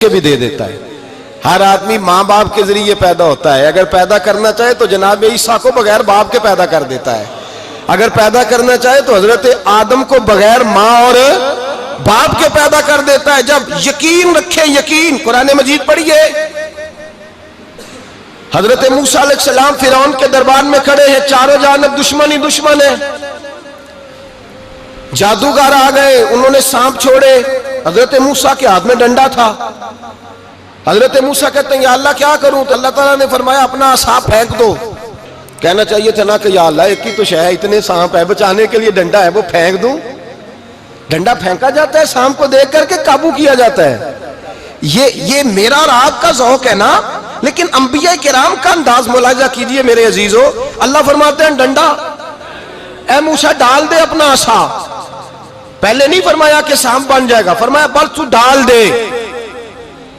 کے بھی دے دیتا ہے. ہر آدمی ماں باپ کے ذریعے پیدا ہوتا ہے. اگر پیدا کرنا چاہے تو جناب عیسیٰ کو بغیر باپ کے پیدا کر دیتا ہے. اگر پیدا کرنا چاہے تو حضرت آدم کو بغیر ماں اور باپ کے پیدا کر دیتا ہے. جب یقین رکھیں, یقین, قرآن مجید پڑھیے. حضرت موسیٰ علیہ السلام فرعون کے دربار میں کھڑے ہیں, چاروں جانب دشمن ہی دشمن ہے. جادوگر آ گئے, انہوں نے سانپ چھوڑے. حضرت موسیٰ کے ہاتھ میں ڈنڈا تھا. حضرت موسیٰ کہتے ہیں یا اللہ کیا کروں؟ تو اللہ تعالیٰ نے فرمایا اپنا عصا پھینک دو. کہنا چاہیے تھا نا کہ یا اللہ ایک ہی تو شے ہے, اتنے سانپ ہے, بچانے کے لیے ڈنڈا ہے, وہ پھینک دوں. ڈنڈا پھینکا جاتا ہے, سانپ کو دیکھ کر کے قابو کیا جاتا ہے. یہ میرا اور آپ کا ذوق ہے نا, لیکن انبیاء کرام کا انداز ملاحظہ کیجئے میرے عزیزو. اللہ فرماتے ہیں ڈنڈا, اے موسیٰ ڈال دے اپنا عصا. پہلے نہیں فرمایا کہ سانپ بن جائے گا, فرمایا بس تو ڈال دے.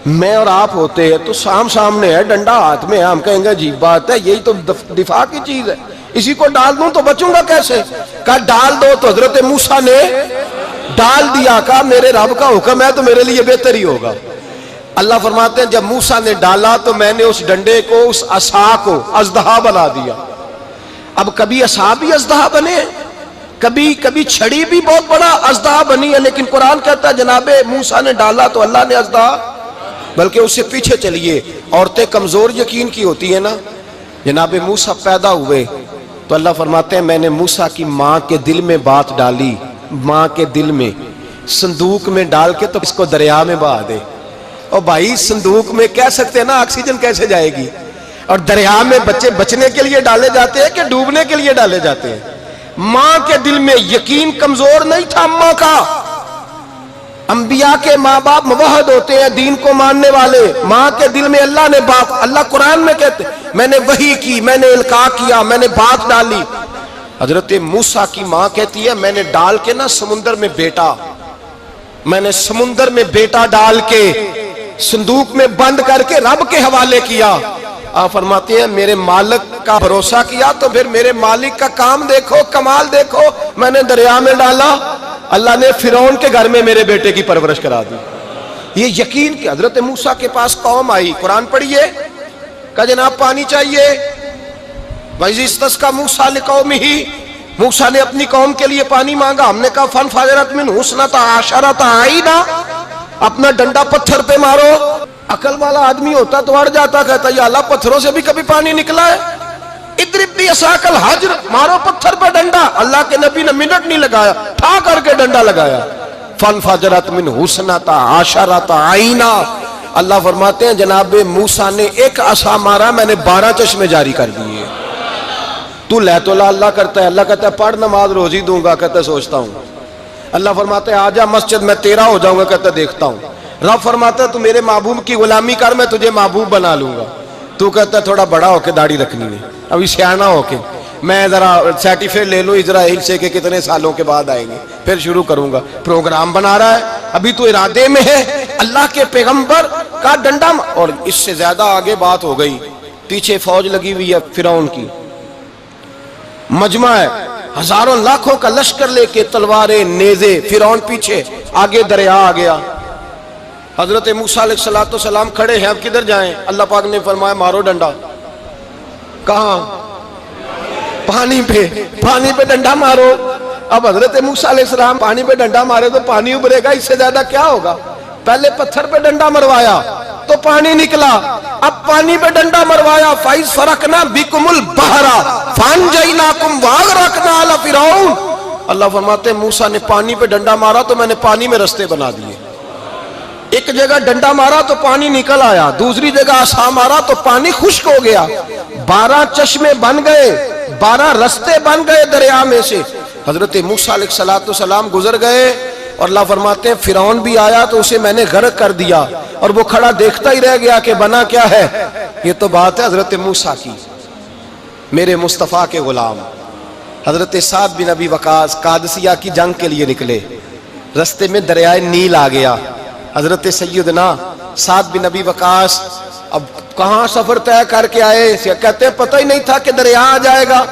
میں اور آپ ہوتے ہیں تو سام سامنے ہے, ڈنڈا ہاتھ میں ہے, ہم کہیں گے عجیب بات ہے, یہی تو دفاع کی چیز ہے, اسی کو ڈال دوں تو بچوں گا کیسے؟ کہا ڈال دو. تو حضرت موسیٰ نے ڈال دیا. کہا میرے رب کا حکم ہے تو میرے لیے بہتر ہی ہوگا. اللہ فرماتے ہیں جب موسیٰ نے ڈالا تو میں نے اس ڈنڈے کو, اس عصا کو اژدہا بنا دیا. اب کبھی عصا بھی اژدہا بنے, کبھی چھڑی بھی بہت بڑا اژدہا بنی ہے, لیکن قرآن کہتا ہے جناب موسیٰ نے ڈالا تو اللہ نے اژدہا. بلکہ اس سے پیچھے چلیے, عورتیں کمزور یقین کی ہوتی ہیں نا. جناب موسیٰ پیدا ہوئے تو اللہ فرماتے ہیں میں نے موسیٰ کی ماں کے دل میں بات ڈالی, ماں کے دل میں, صندوق میں ڈال کے تو اس کو دریا میں بہا دے. اور بھائی صندوق میں کہہ سکتے ہیں نا آکسیجن کیسے جائے گی, اور دریا میں بچے بچنے کے لیے ڈالے جاتے ہیں کہ ڈوبنے کے لیے ڈالے جاتے ہیں. ماں کے دل میں یقین کمزور نہیں تھا اماں کا. انبیاء کے ماں باپ موحد ہوتے ہیں, دین کو ماننے والے. ماں کے دل میں اللہ نے بات, اللہ قرآن میں کہتے میں نے وحی کی, میں نے القاء کیا, میں نے بات ڈالی. حضرت موسیٰ کی ماں کہتی ہے میں نے ڈال کے نا سمندر میں بیٹا, میں نے سمندر میں بیٹا ڈال کے صندوق میں بند کر کے رب کے حوالے کیا. آپ فرماتے ہیں میرے مالک کا بھروسہ کیا تو پھر میرے مالک کا کام دیکھو, کمال دیکھو. میں نے دریا میں ڈالا, اللہ نے فرعون کے گھر میں میرے بیٹے کی پرورش کرا دی. یہ یقین کہ حضرت موسیٰ کے پاس قوم آئی, قرآن پڑھیے. کہا جناب پانی چاہیے. وَإِذِ اسْتَسْقَىٰ مُوسَىٰ لِقَوْمِهِ, موسیٰ نے اپنی قوم کے لیے پانی مانگا. ہم نے کہا فَانْفَجَرَتْ مِنْهُ اثْنَتَا عَشَرَةَ عَيْنًا, اپنا ڈنڈا پتھر پہ مارو. عقل والا آدمی ہوتا تو اڑ جاتا, کہتا یا اللہ پتھروں سے بھی کبھی پانی نکلا ہے؟ اضرب بعصاک الحجر, مارو پتھر پہ ڈنڈا. اللہ کے نبی نے منٹ نہیں لگایا, ٹھا کر کے ڈنڈا لگایا. فَانْفَجَرَتْ مِنْهُ اثْنَتَا عَشَرَةَ عَيْنًا. اللہ فرماتے ہیں جناب موسیٰ نے ایک عصا مارا, میں نے 12 چشمے جاری کر دیے. تو لے تو اللہ کرتا ہے, اللہ کہتا ہے پڑھ نماز روزی دوں گا, کہتا ہے سوچتا ہوں. اللہ فرماتے ہیں آجا مسجد میں تیرا ہو جاؤں گا, کہتا ہے دیکھتا ہوں. رب فرماتا ہے تو میرے محبوب کی غلامی کر, میں تجھے محبوب بنا لوں گا. تو کہتا ہے تھوڑا بڑا ہو کے داڑھی رکھنی ہے, ابھی سیانہ ہو کے میں ذرا سرٹیفکیٹ لے لوں اسرائیل سے کہ کتنے سالوں کے بعد آئیں گے, پھر شروع کروں گا. پروگرام بنا رہا ہے, ابھی تو ارادے میں ہے. اللہ کے پیغمبر کا ڈنڈا, اور اس سے زیادہ آگے بات ہو گئی. پیچھے فوج لگی ہوئی ہے فرعون کی, مجمع ہے, ہزاروں لاکھوں کا لشکر لے کے, تلواریں, نیزے. فرعون پیچھے, آگے دریا آ گیا. حضرت موسیٰ علیہ السلام کھڑے ہیں, اب کدھر جائیں؟ اللہ پاک نے فرمایا مارو ڈنڈا. کہاں؟ پانی پہ ڈنڈا مارو. اب حضرت موسیٰ علیہ السلام پانی پہ ڈنڈا مارے تو پانی ابھرے گا, اس سے زیادہ کیا ہوگا؟ پہلے پتھر پہ ڈنڈا مروایا تو پانی نکلا, اب پانی پہ ڈنڈا مروایا. فَإِذْ فَرَقْنَا بِكُمُ الْبَحْرَ فَأَنْجَيْنَاكُمْ وَأَغْرَقْنَا آلَ فِرْعَوْنَ. اللہ فرماتے ہیں موسیٰ نے پانی پہ ڈنڈا مارا تو میں نے پانی میں رستے بنا دیے. ایک جگہ ڈنڈا مارا تو پانی نکل آیا, دوسری جگہ عصا مارا تو پانی خشک ہو گیا. 12 چشمے بن گئے, 12 رستے بن گئے دریا میں سے. حضرت موسیٰ علیہ السلام گزر گئے, اور اللہ فرماتے ہیں فرعون بھی آیا تو اسے میں نے غرق کر دیا, اور وہ کھڑا دیکھتا ہی رہ گیا کہ بنا کیا ہے. یہ تو بات ہے حضرت موسیٰ کی, میرے مصطفیٰ کے غلام. حضرت سعد بن ابی وقاص قادسیہ کی جنگ کے لیے نکلے, رستے میں دریائے نیل آ گیا. حضرت سیدنا سعد بن ابی وقاص اب کہاں سفر طے کر کے آئے, کہتے ہیں پتہ ہی نہیں تھا کہ دریا آ جائے گا.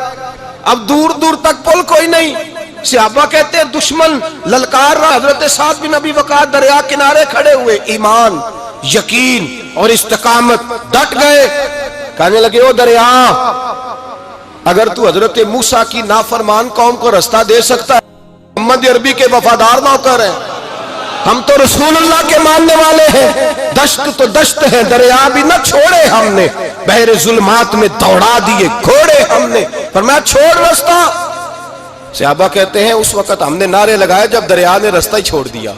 اب دور دور تک پل کوئی نہیں. صحابہ کہتے ہیں دشمن للکار رہا, حضرت سعد بن ابی وقاص دریا کنارے کھڑے ہوئے. ایمان, یقین اور استقامت، ڈٹ گئے. کہنے لگے او دریا، اگر تو حضرت موسیٰ کی نافرمان قوم کو رستہ دے سکتا ہے، محمد عربی کے وفادار نوکر ہیں، ہم تو رسول اللہ کے ماننے والے ہیں. دشت تو دشت ہے، دریا بھی نہ چھوڑے ہم نے، بحر ظلمات میں دوڑا دیے گھوڑے ہم نے. فرمایا چھوڑ رستہ. صحابہ کہتے ہیں اس وقت ہم نے نعرے لگائے جب دریا نے رستہ ہی چھوڑ دیا.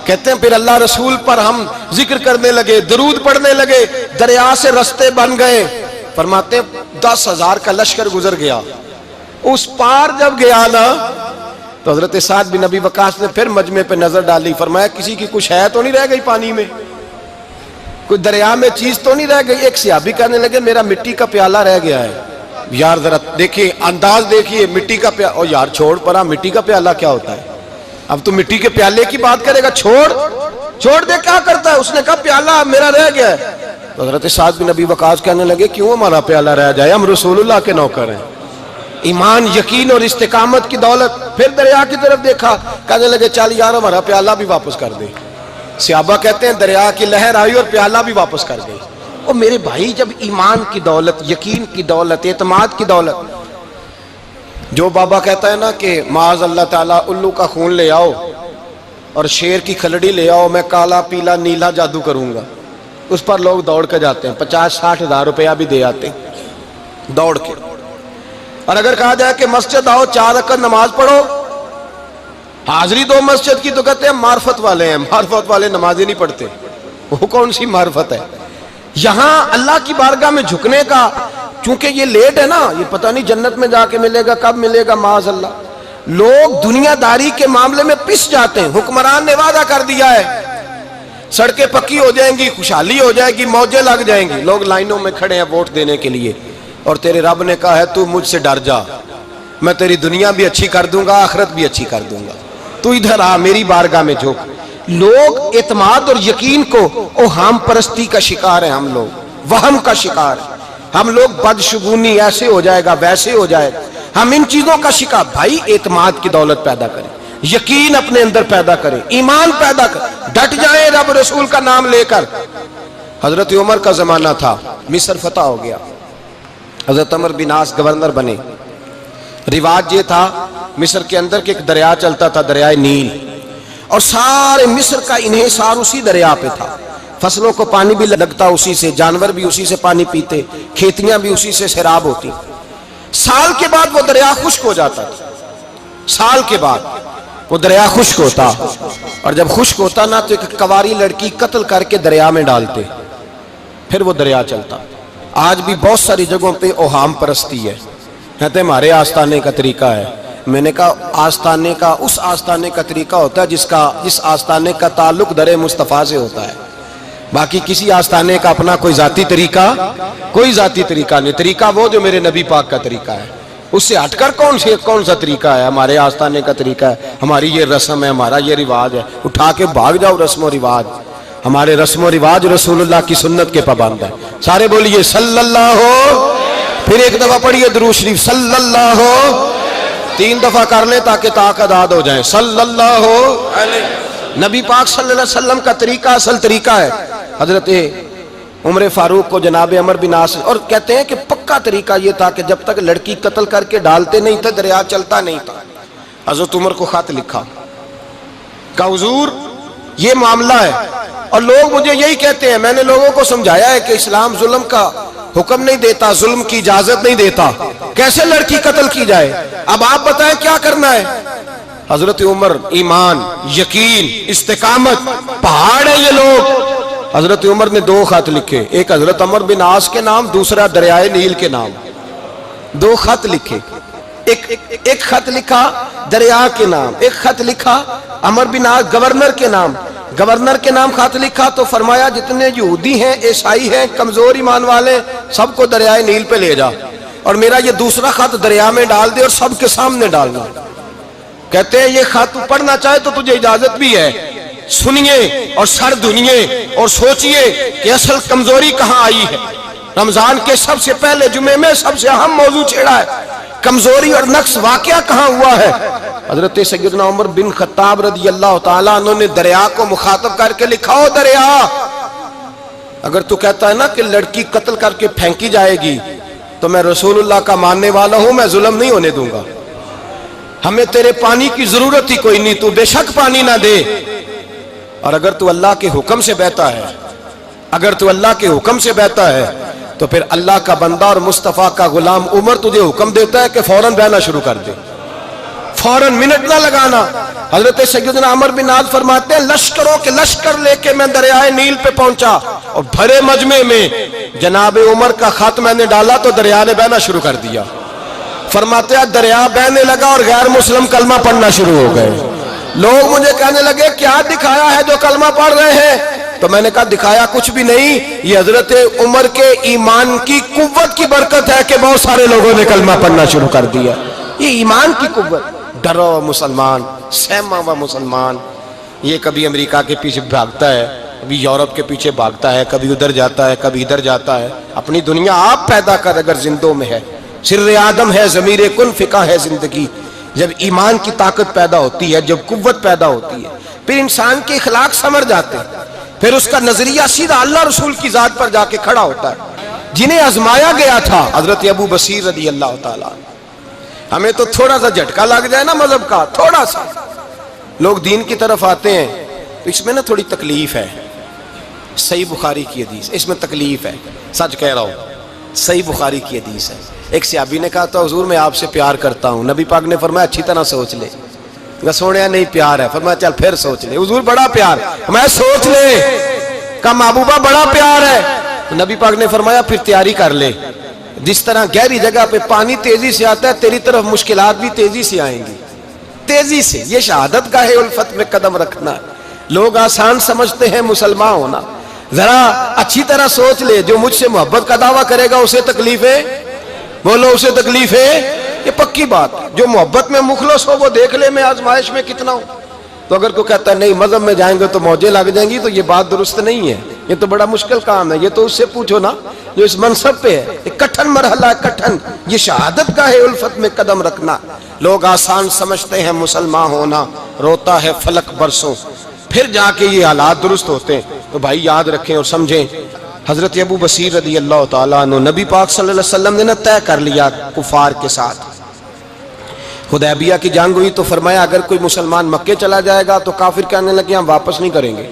کہتے ہیں پھر اللہ رسول پر ہم ذکر کرنے لگے، درود پڑھنے لگے، دریا سے رستے بن گئے. فرماتے ہیں 10,000 کا لشکر گزر گیا. اس پار جب گیا نا تو حضرت سعد بن ابی وقاص نے پھر مجمع پہ نظر ڈالی. فرمایا کسی کی کچھ ہے تو نہیں رہ گئی پانی میں، کوئی دریا میں چیز تو نہیں رہ گئی. ایک صحابی کہنے لگے میرا مٹی کا پیالہ رہ گیا ہے. یار ذرا دیکھیے انداز دیکھیے، مٹی کا پیالہ. او یار چھوڑ پرا، مٹی کا پیالہ کیا ہوتا ہے؟ اب تو مٹی کے پیالے کی بات کرے گا. چھوڑ دے، کیا کرتا ہے؟ اس نے کہا پیالہ میرا رہ گیا ہے. تو حضرت سعد بن ابی وقاص کہنے لگے کیوں ہمارا پیالہ رہ جائے، ہم رسول اللہ کے نوکر ہیں. ایمان، یقین اور استقامت کی دولت. پھر دریا کی طرف دیکھا، کہنے لگے چل یار ہمارا پیالہ بھی واپس کر دے. صحابہ کہتے ہیں دریا کی لہر آئی اور پیالہ بھی واپس کر گئی. اور میرے بھائی جب ایمان کی دولت، یقین کی دولت، اعتماد کی دولت، جو بابا کہتا ہے نا کہ معاذ اللہ تعالیٰ الو کا خون لے آؤ اور شیر کی کھلڑی لے آؤ، میں کالا پیلا نیلا جادو کروں گا، اس پر لوگ دوڑ کے جاتے ہیں، 50-60 ہزار روپیہ بھی دے آتے ہیں دوڑ کے. اور اگر کہا جائے کہ مسجد آؤ 4 رکعت نماز پڑھو، حاضری دو مسجد کی، تو کہتے ہیں معرفت والے ہیں. معرفت والے نماز ہی نہیں پڑھتے، وہ کون سی معرفت ہے؟ یہاں اللہ کی بارگاہ میں جھکنے کا، چونکہ یہ لیٹ ہے نا، یہ پتہ نہیں جنت میں جا کے ملے گا، کب ملے گا، معاذ اللہ. لوگ دنیا داری کے معاملے میں پس جاتے ہیں. حکمران نے وعدہ کر دیا ہے سڑکیں پکی ہو جائیں گی، خوشحالی ہو جائے گی، موجیں لگ جائیں گی، لوگ لائنوں میں کھڑے ہیں ووٹ دینے کے لیے. اور تیرے رب نے کہا ہے تو مجھ سے ڈر جا، میں تیری دنیا بھی اچھی کر دوں گا، آخرت بھی اچھی کر دوں گا، تو ادھر آ میری بارگاہ میں جھک. لوگ اعتماد اور یقین کو اوہام پرستی کا شکار ہیں، ہم لوگ وہم کا شکار ہیں. ہم لوگ بدشگونی، ایسے ہو جائے گا ویسے ہو جائے گا، ہم ان چیزوں کا شکار. بھائی اعتماد کی دولت پیدا کریں، یقین اپنے اندر پیدا کریں، ایمان پیدا کریں، ڈٹ جائیں رب رسول کا نام لے کر. حضرت عمر کا زمانہ تھا، مصر فتح ہو گیا، حضرت عمر بن عاص گورنر بنے. رواج یہ تھا مصر کے اندر کہ ایک دریا چلتا تھا، دریائے نیل، اور سارے مصر کا انحصار اسی دریا پہ تھا. فصلوں کو پانی بھی لگتا اسی سے، جانور بھی اسی سے پانی پیتے، کھیتیاں بھی اسی سے سیراب ہوتی. سال کے بعد وہ دریا خشک ہو جاتا تھا، سال کے بعد وہ دریا خشک ہوتا، اور جب خشک ہوتا نا تو ایک کواری لڑکی قتل کر کے دریا میں ڈالتے، پھر وہ دریا چلتا. آج بھی بہت ساری جگہوں پہ اوہام پرستی ہے، کہتے ہیں ہمارے آستانے کا طریقہ ہے. میں نے کہا آستانے کا، اس آستانے کا طریقہ ہوتا ہے جس آستانے کا تعلق در مصطفیٰ سے ہوتا ہے. باقی کسی آستانے کا اپنا کوئی ذاتی طریقہ نہیں. طریقہ وہ جو میرے نبی پاک کا طریقہ ہے، اس سے ہٹ کر کون سا طریقہ ہے؟ ہمارے آستانے کا طریقہ ہے، ہماری یہ رسم ہے، ہمارا یہ رواج ہے. اٹھا کے بھاگ جاؤ رسم و رواج. ہمارے رسم و رواج رسول اللہ کی سنت کے پابند ہے. سارے بولیے صلی اللہ ہو. پھر ایک دفعہ پڑھیے درود شریف صلی اللہ ہو. 3 دفعہ کر لیں تاکہ طاقت ہو جائیں. صلی اللہ ہو. نبی پاک صلی اللہ علیہ وسلم کا طریقہ اصل طریقہ ہے. حضرت عمر فاروق کو جناب عمر بن عاص، اور کہتے ہیں کہ پکا طریقہ یہ تھا کہ جب تک لڑکی قتل کر کے ڈالتے نہیں تھے دریا چلتا نہیں تھا. حضرت عمر کو خط لکھا کہ حضور یہ معاملہ ہے، اور لوگ مجھے یہی کہتے ہیں. میں نے لوگوں کو سمجھایا ہے کہ اسلام ظلم کا حکم نہیں دیتا، ظلم کی اجازت نہیں دیتا، کیسے لڑکی قتل کی جائے. اب آپ بتائیں کیا کرنا ہے. حضرت عمر ایمان، یقین، استقامت، پہاڑ ہے یہ لوگ. حضرت عمر نے 2 خط لکھے، ایک حضرت عمر بن عاص کے نام، دوسرا دریائے نیل کے نام. 2 خط لکھے، ایک خط لکھا دریا کے نام، ایک خط لکھا عمر بن عاص گورنر کے نام. گورنر کے نام خط لکھا تو فرمایا جتنے یہودی ہیں، عیسائی ہیں، کمزور ایمان والے، سب کو دریائے نیل پہ لے جا، اور میرا یہ دوسرا خط دریا میں ڈال دے اور سب کے سامنے ڈالنا. کہتے ہیں یہ خط پڑھنا چاہے تو تجھے اجازت بھی ہے، سنیے اور سر دھنیے اور سوچئے کہ اصل کمزوری کہاں آئی ہے. رمضان کے سب سے پہلے جمعے میں سب سے اہم موضوع چھیڑا ہے، کمزوری اور نقص واقعہ کہاں ہوا ہے. حضرت سیدنا عمر بن خطاب رضی اللہ تعالیٰ عنہ نے دریا کو مخاطب کر کے لکھا، او دریا اگر تو کہتا ہے نا کہ لڑکی قتل کر کے پھینکی جائے گی تو میں رسول اللہ کا ماننے والا ہوں، میں ظلم نہیں ہونے دوں گا، ہمیں تیرے پانی کی ضرورت ہی کوئی نہیں، تو بے شک پانی نہ دے۔ اور اگر تو اللہ کے حکم سے بہتا ہے، اگر تو اللہ کے حکم سے بہتا ہے تو پھر اللہ کا بندہ اور مصطفیٰ کا غلام عمر تجھے حکم دیتا ہے کہ فوراً بہنا شروع کر دے، فوراً منٹ نہ لگانا۔ حضرت سیدنا عمر بن عاص فرماتے ہیں لشکروں کے لشکر لے کے میں دریائے نیل پہ پہنچا اور بھرے مجمع میں جناب عمر کا خط میں نے ڈالا تو دریا نے بہنا شروع کر دیا۔ فرماتے ہیں دریا بہنے لگا اور غیر مسلم کلمہ پڑھنا شروع ہو گئے۔ لوگ مجھے کہنے لگے کیا دکھایا ہے جو کلمہ پڑھ رہے ہیں؟ تو میں نے کہا دکھایا کچھ بھی نہیں، یہ حضرت عمر کے ایمان کی قوت کی برکت ہے کہ بہت سارے لوگوں نے کلمہ پڑھنا شروع کر دیا۔ یہ ایمان کی قوت، ڈرا ہوا مسلمان، سہما ہوا مسلمان، یہ کبھی امریکہ کے پیچھے بھاگتا ہے، کبھی یورپ کے پیچھے بھاگتا ہے، کبھی ادھر جاتا ہے، کبھی ادھر جاتا ہے۔ اپنی دنیا آپ پیدا کر، اگر زندوں میں ہے، سر آدم ہے، ضمیر کن فقہ ہے زندگی۔ جب ایمان کی طاقت پیدا ہوتی ہے، جب قوت پیدا ہوتی ہے، پھر انسان کے اخلاق سمر جاتے ہیں، پھر اس کا نظریہ سیدھا اللہ رسول کی ذات پر جا کے کھڑا ہوتا ہے۔ جنہیں آزمایا گیا تھا حضرت ابو بصیر رضی اللہ تعالیٰ، ہمیں تو تھوڑا سا جھٹکا لگ جائے نا مذہب کا، تھوڑا سا لوگ دین کی طرف آتے ہیں تو اس میں نا تھوڑی تکلیف ہے۔ صحیح بخاری کی حدیث، اس میں تکلیف ہے، سچ کہہ رہا ہوں، صحیح بخاری کی حدیث ہے۔ ایک صحابی نے کہا تو حضور میں آپ سے پیار کرتا ہوں، نبی پاک نے فرمایا اچھی طرح سوچ لے۔ سوڑیا نہیں پیار ہے، فرمایا چل پھر سوچ لے۔ حضور بڑا پیار، میں سوچ لے۔ کہا محبوبہ بڑا پیار ہے، نبی پاک نے فرمایا پھر تیاری کر لے، جس طرح گہری جگہ پہ پانی تیزی سے آتا ہے تیری طرف مشکلات بھی تیزی سے آئیں گی، تیزی سے۔ یہ شہادت گاہ الفت میں قدم رکھنا ہے۔ لوگ آسان سمجھتے ہیں مسلمان ہونا، ذرا اچھی طرح سوچ لے، جو مجھ سے محبت کا دعویٰ کرے گا اسے تکلیف ہے، بولو اسے تکلیف ہے، یہ پکی بات۔ جو محبت میں مخلص ہو وہ دیکھ لے میں آزمائش میں کتنا ہوں۔ تو اگر کوئی کہتا ہے نہیں مذہب میں جائیں گے تو موجیں لگ جائیں گی، تو یہ بات درست نہیں ہے، یہ تو بڑا مشکل کام ہے۔ یہ تو اس سے پوچھو نا جو اس منصب پہ ہے، ایک کٹھن مرحلہ ہے، کٹھن۔ یہ شہادت گاہ الفت میں قدم رکھنا۔ لوگ آسان سمجھتے ہیں مسلمان ہونا، روتا ہے فلک برسوں، پھر جا کے یہ حالات درست ہوتے ہیں۔ تو بھائی یاد رکھیں اور سمجھیں، حضرت ابو بصیر رضی اللہ تعالیٰ عنہ، نبی پاک صلی اللہ علیہ وسلم نے نہ طے کر لیا کفار کے ساتھ، حدیبیہ کی جنگ ہوئی تو فرمایا اگر کوئی مسلمان مکے چلا جائے گا تو کافر کہنے لگے ہم واپس نہیں کریں گے،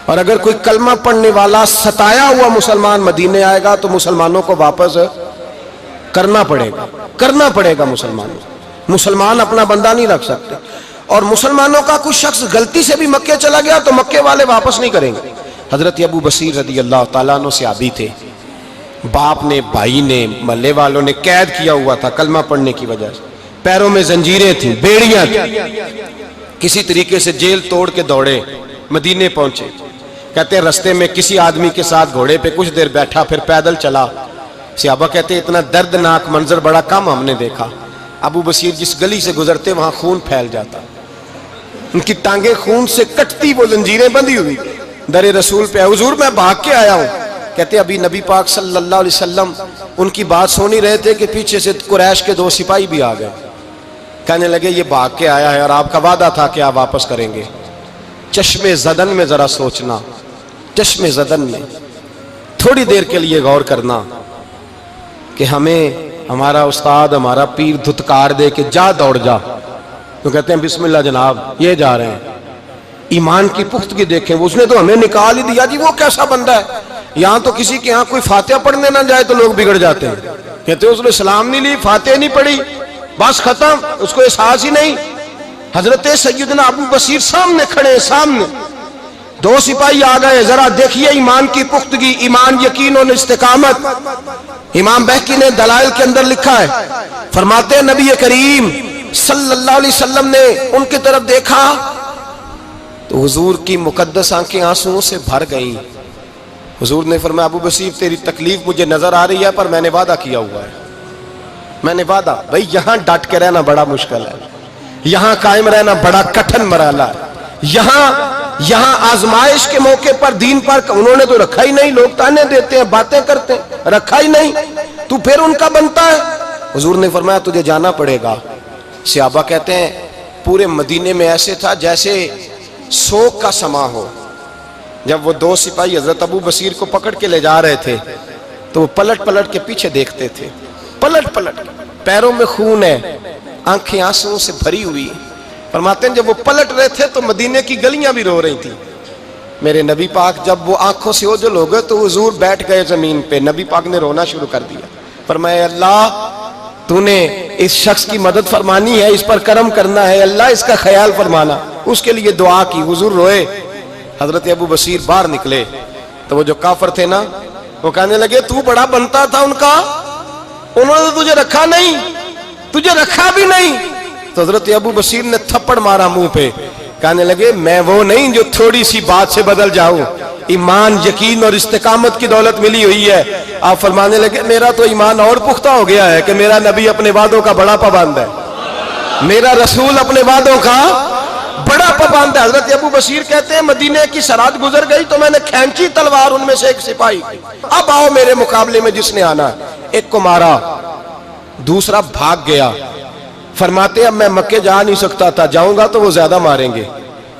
اور اگر کوئی کلمہ پڑھنے والا ستایا ہوا مسلمان مدینے آئے گا تو مسلمانوں کو واپس کرنا پڑے گا مسلمان اپنا بندہ نہیں رکھ سکتے۔ اور مسلمانوں کا کچھ شخص غلطی سے بھی مکے چلا گیا تو مکے والے واپس نہیں کریں گے۔ حضرت ابو بصیر رضی اللہ تعالیٰ عنہ صحابی تھے، باپ نے، بھائی نے، محلے والوں نے قید کیا ہوا تھا کلمہ پڑھنے کی وجہ سے، پیروں میں زنجیریں تھیں، بیڑیاں تھیں، کسی طریقے سے جیل توڑ کے دوڑے مدینے پہنچے۔ کہتے ہیں رستے میں کسی آدمی کے ساتھ گھوڑے پہ کچھ دیر بیٹھا پھر پیدل چلا۔ صحابہ کہتے ہیں اتنا دردناک منظر بڑا کم ہم نے دیکھا۔ ابو بصیر جس گلی سے گزرتے وہاں خون پھیل جاتا، ان کی ٹانگیں خون سے کٹتی، وہ زنجیریں بندھی ہوئی، در رسول پہ حضور میں بھاگ کے آیا ہوں۔ کہتے ابھی نبی پاک صلی اللہ علیہ وسلم ان کی بات سن ہی رہے تھے کہ پیچھے سے قریش کے 2 سپاہی بھی آ گئے، کہنے لگے یہ بھاگ کے آیا ہے اور آپ کا وعدہ تھا کہ آپ واپس کریں گے۔ چشم زدن میں ذرا سوچنا، چشم زدن میں تھوڑی دیر کے لیے غور کرنا کہ ہمیں ہمارا استاد، ہمارا پیر دھتکار دے کہ جا دوڑ جا، تو کہتے ہیں بسم اللہ جناب یہ جا رہے ہیں۔ ایمان کی پختگی دیکھیں، اس نے تو ہمیں نکال ہی دیا جی، وہ کیسا بندہ ہے۔ یہاں تو کسی کے ہاں کوئی فاتحہ پڑھنے نہ جائے تو لوگ بگڑ جاتے ہیں، کہتے ہیں اس نے سلام نہیں لی، فاتحہ نہیں پڑھی، بس ختم، اس کو احساس ہی نہیں۔ حضرت سیدنا ابو بصیر سامنے کھڑے، سامنے 2 سپاہی آ گئے، ذرا دیکھیے ایمان کی پختگی، ایمان، یقین اور استقامت۔ امام بہقی نے دلائل کے اندر لکھا ہے، فرماتے ہیں نبی کریم صلی اللہ علیہ وسلم نے ان کی طرف دیکھا تو حضور کی مقدس آنکھیں آنسوؤں سے بھر گئیں۔ حضور نے فرمایا ابو بصیر تیری تکلیف مجھے نظر آ رہی ہے پر میں نے وعدہ کیا ہوا ہے، میں نے وعدہ۔ بھئی یہاں ڈٹ کے رہنا بڑا مشکل ہے، یہاں قائم رہنا بڑا کٹھن مرحلہ ہے۔ یہاں آزمائش کے موقع پر دین پر انہوں نے تو رکھا ہی نہیں، لوگ تانے دیتے ہیں، باتیں کرتے ہیں، رکھا ہی نہیں، تو پھر ان کا بنتا ہے۔ حضور نے فرمایا تجھے جانا پڑے گا۔ صحابہ کہتے ہیں پورے مدینے میں ایسے تھا جیسے سوگ کا سما ہو، جب وہ دو سپاہی حضرت ابو بصیر کو پکڑ کے لے جا رہے تھے تو وہ پلٹ پلٹ کے پیچھے دیکھتے تھے، پلٹ پلٹ، پیروں میں خون ہے، آنکھیں آنسوں سے بھری ہوئی۔ فرماتے ہیں جب وہ پلٹ رہے تھے تو مدینے کی گلیاں بھی رو رہی تھی۔ میرے نبی پاک جب وہ آنکھوں سے اوجھل ہو گئے تو حضور بیٹھ گئے زمین پہ، نبی پاک نے رونا شروع کر دیا۔ فرمایا اللہ تو نے اس شخص کی مدد فرمانی ہے، اس پر کرم کرنا ہے، اللہ اس کا خیال فرمانا، اس کے لیے دعا کی، حضور روئے۔ حضرت ابو بصیر باہر نکلے تو وہ جو کافر تھے نا وہ کہنے لگے تو بڑا بنتا تھا ان کا، انہوں نے تجھے رکھا نہیں، تجھے رکھا بھی نہیں۔ تو حضرت ابو بصیر نے تھپڑ مارا منہ پہ، کہنے لگے میں وہ نہیں جو تھوڑی سی بات سے بدل جاؤں، ایمان یقین اور استقامت کی دولت ملی ہوئی ہے۔ آپ فرمانے لگے میرا تو ایمان اور پختہ ہو گیا ہے کہ میرا نبی اپنے وعدوں کا بڑا پابند ہے، میرا رسول اپنے وعدوں کا بڑا پابند ہے۔ حضرت ابو بصیر کہتے ہیں مدینے کی سرحد گزر گئی تو میں نے کھینچی تلوار ان میں سے ایک سپاہی، اب آؤ میرے مقابلے میں جس نے آنا۔ ایک کو مارا، دوسرا بھاگ گیا۔ فرماتے اب میں مکے جا نہیں سکتا تھا، جاؤں گا تو وہ زیادہ ماریں گے،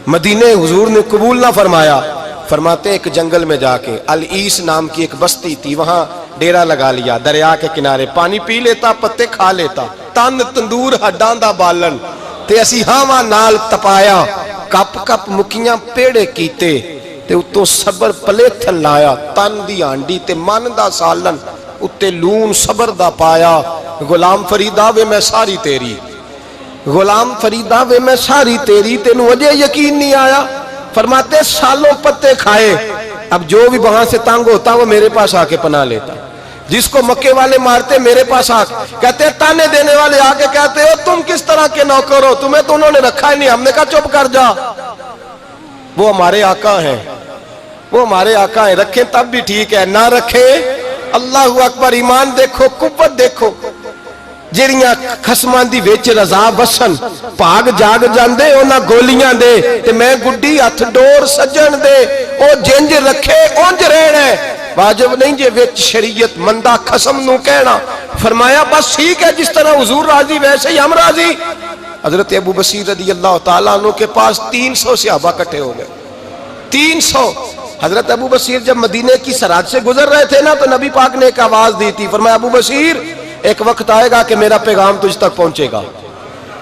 مدینے حضور نے قبول نہ فرمایا۔ فرماتے ایک جنگل میں جا کے العیس نام کی ایک بستی تھی، وہاں ڈیرا لگا لیا، دریا کے کنارے، پانی پی لیتا، پتے کھا لیتا، تن تندور ہڈاں دا بالن تے اسی ہاواں نال تپایا، کپ کپ مکیاں پیڑے کیتے تے اتوں صبر پلیتھن لایا، تن دی ہانڈی تے من دا سالن اتے لون صبر دا پایا۔ غلام فریدا وے میں ساری تیری، غلام فریدا وے میں ساری تیری، تینوں وجہ یقین نہیں آیا۔ فرماتے سالوں پتے کھائے، اب جو بھی وہاں سے تنگ ہوتا وہ میرے پاس آ کے پناہ لیتا، جس کو مکے والے مارتے میرے پاس آ کہتے تانے دینے والے آ کے کہتے ہو تم کس طرح کے نوکر ہو، تمہیں تو انہوں نے رکھا ہی نہیں۔ ہم نے کہا چپ کر جا، وہ ہمارے آقا ہیں، وہ ہمارے آقا ہیں، رکھیں تب بھی ٹھیک ہے، نہ رکھیں اللہ اکبر۔ ایمان دیکھو، قوت دیکھو، جڑیاں خصماں دی وچ رضا وسن، بھاگ جاگ جاندے انہاں گولیاں دے تے میں گڈی ہتھ ڈور سجن دے، او جنج رکھے اونج رہنا ہے، واجب نہیں جے وچ شریعت مندہ خصم نو کہنا۔ فرمایا بس ٹھیک ہے، جس طرح حضور راضی ویسے ہی ہم راضی۔ حضرت ابو بصیر رضی اللہ تعالیٰ عنہ کے پاس 300 صحابہ اکٹھے ہو گئے، 300۔ حضرت ابو بصیر جب مدینے کی سرحد سے گزر رہے تھے نا تو نبی پاک نے ایک آواز دی تھی، فرمایا ابو بصیر ایک وقت آئے گا کہ میرا پیغام تجھ تک پہنچے گا،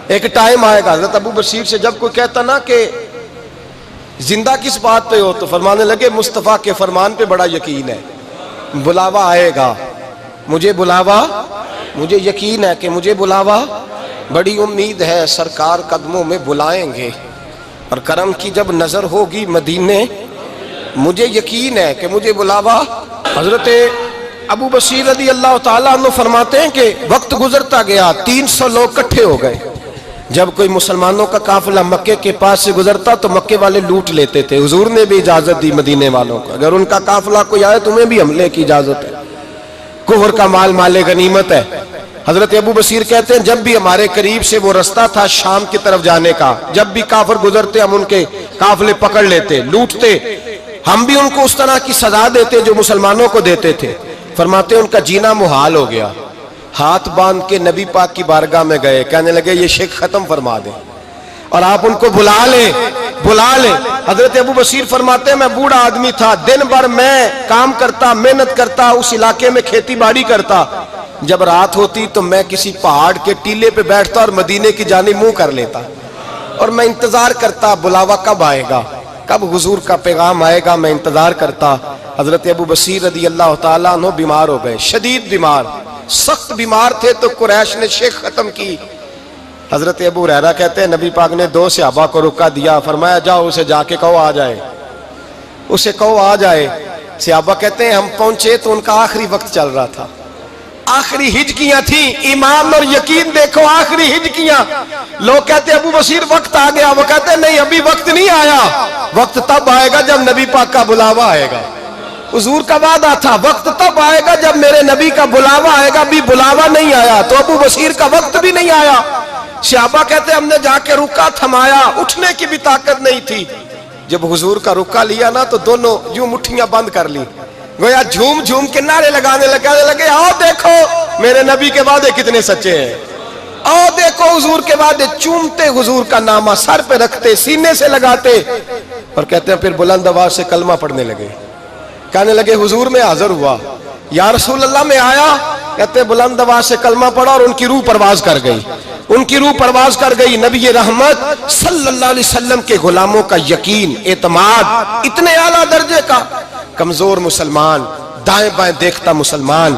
ایک ٹائم آئے گا۔ حضرت ابو بصیر سے جب کوئی کہتا نا کہ زندہ کس بات پہ ہو تو فرمانے لگے مصطفیٰ کے فرمان پہ بڑا یقین ہے، بلاوا آئے گا، مجھے بلاوا، مجھے یقین ہے کہ مجھے بلاوا، بڑی امید ہے سرکار قدموں میں بلائیں گے، اور کرم کی جب نظر ہوگی مدینے، مجھے یقین ہے کہ مجھے بلاوا۔ حضرت ابو بصیر رضی اللہ تعالیٰ عنہ فرماتے ہیں کہ وقت گزرتا گیا، 300 لوگ کٹھے ہو گئے۔ جب کوئی مسلمانوں کا قافلہ مکے کے پاس سے گزرتا تو مکے والے لوٹ لیتے تھے۔ حضور نے بھی اجازت دی مدینے والوں کو، اگر ان کا قافلہ کوئی آئے تمہیں بھی حملے کی اجازت ہے، کفر کا مال مال غنیمت ہے۔ حضرت ابو بصیر کہتے ہیں جب بھی ہمارے قریب سے وہ رستہ تھا شام کی طرف جانے کا، جب بھی کافر گزرتے ہم ان کے قافلے پکڑ لیتے، لوٹتے، ہم بھی ان کو اس طرح کی سزا دیتے جو مسلمانوں کو دیتے تھے۔ فرماتے ہیں ان کا جینا محال ہو گیا، ہاتھ باندھ کے نبی پاک کی بارگاہ میں گئے، کہنے لگے یہ شرک ختم فرما دیں اور آپ ان کو بلا لیں، بلا لیں۔ حضرت ابو بصیر فرماتے ہیں میں بوڑھا آدمی تھا، دن بھر میں کام کرتا، محنت کرتا، اس علاقے میں کھیتی باڑی کرتا، جب رات ہوتی تو میں کسی پہاڑ کے ٹیلے پہ بیٹھتا اور مدینے کی جانب منہ کر لیتا، اور میں انتظار کرتا بلاوا کب آئے گا، کب حضور کا پیغام آئے گا، میں انتظار کرتا۔ حضرت ابو بصیر رضی اللہ تعالیٰ عنہ بیمار ہو گئے، شدید بیمار، سخت بیمار تھے تو قریش نے شیخ ختم کی۔ حضرت ابو ہریرہ کہتے ہیں نبی پاک نے 2 صحابہ کو روکا دیا، فرمایا جاؤ اسے جا کے کہو آ جائے، اسے کہو آ جائے۔ صحابہ کہتے ہیں ہم پہنچے تو ان کا آخری وقت چل رہا تھا، آخری ہجکیاں تھیں، ایمان اور یقین دیکھو، آخری ہجکیاں۔ لوگ کہتے ابو بصیر وقت آ گیا، وہ کہتے ہیں نہیں ابھی وقت نہیں آیا، وقت تب آئے گا جب نبی پاک کا بلاوا آئے گا۔ حضور کا وعدہ تھا وقت تب آئے گا جب میرے نبی کا بلاوا آئے گا، بھی بلاوا نہیں آیا تو ابو بصیر کا وقت بھی نہیں آیا۔ صحابہ کہتے ہم نے جا کے رکا تھمایا، اٹھنے کی بھی طاقت نہیں تھی۔ جب حضور کا رکا لیا نا تو دونوں یوں مٹھیاں بند کر لی، گویا جھوم جھوم کے نعرے لگانے لگے آؤ دیکھو میرے نبی کے وعدے کتنے سچے ہیں، آؤ دیکھو حضور کے وعدے، چومتے حضور کا نامہ، سر پہ رکھتے، سینے سے لگاتے۔ اور کہتے ہیں پھر بلند آواز سے کلمہ پڑھنے لگے. کہنے لگے حضور میں حاضر ہوا. یا رسول اللہ میں آیا. کہتے ہیں بلند آواز سے کلمہ پڑھا اور ان کی روح پرواز کر گئی. ان کی روح پرواز کر گئی. نبی رحمت صلی اللہ علیہ وسلم کے غلاموں کا یقین، اعتماد اتنے اعلیٰ درجے کا. کمزور مسلمان، دائیں بائیں دیکھتا مسلمان،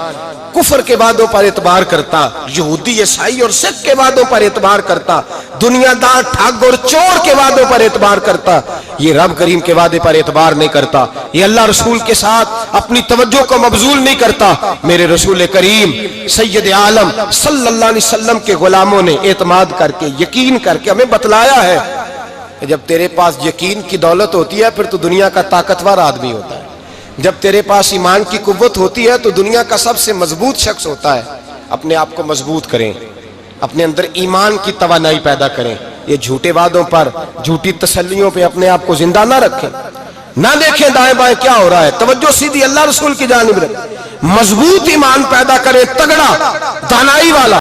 کفر کے وعدوں پر اعتبار کرتا، یہودی عیسائی اور سکھ کے وعدوں پر اعتبار کرتا، دنیا دار ٹھگ اور چور کے وعدوں پر اعتبار کرتا، یہ رب کریم کے وعدے پر اعتبار نہیں کرتا. یہ اللہ رسول کے ساتھ اپنی توجہ کو مبذول نہیں کرتا. میرے رسول کریم سید عالم صلی اللہ علیہ وسلم کے غلاموں نے اعتماد کر کے، یقین کر کے ہمیں بتلایا ہے کہ جب تیرے پاس یقین کی دولت ہوتی ہے پھر تو دنیا کا طاقتور آدمی ہوتا ہے. جب تیرے پاس ایمان کی قوت ہوتی ہے تو دنیا کا سب سے مضبوط شخص ہوتا ہے. اپنے آپ کو مضبوط کریں، اپنے اندر ایمان کی توانائی پیدا کریں. یہ جھوٹے وعدوں پر، جھوٹی تسلیوں پہ اپنے آپ کو زندہ نہ رکھیں. نہ دیکھیں دائیں بائیں کیا ہو رہا ہے، توجہ سیدھی اللہ رسول کی جانب رکھیں. مضبوط ایمان پیدا کریں، تگڑا، دانائی والا.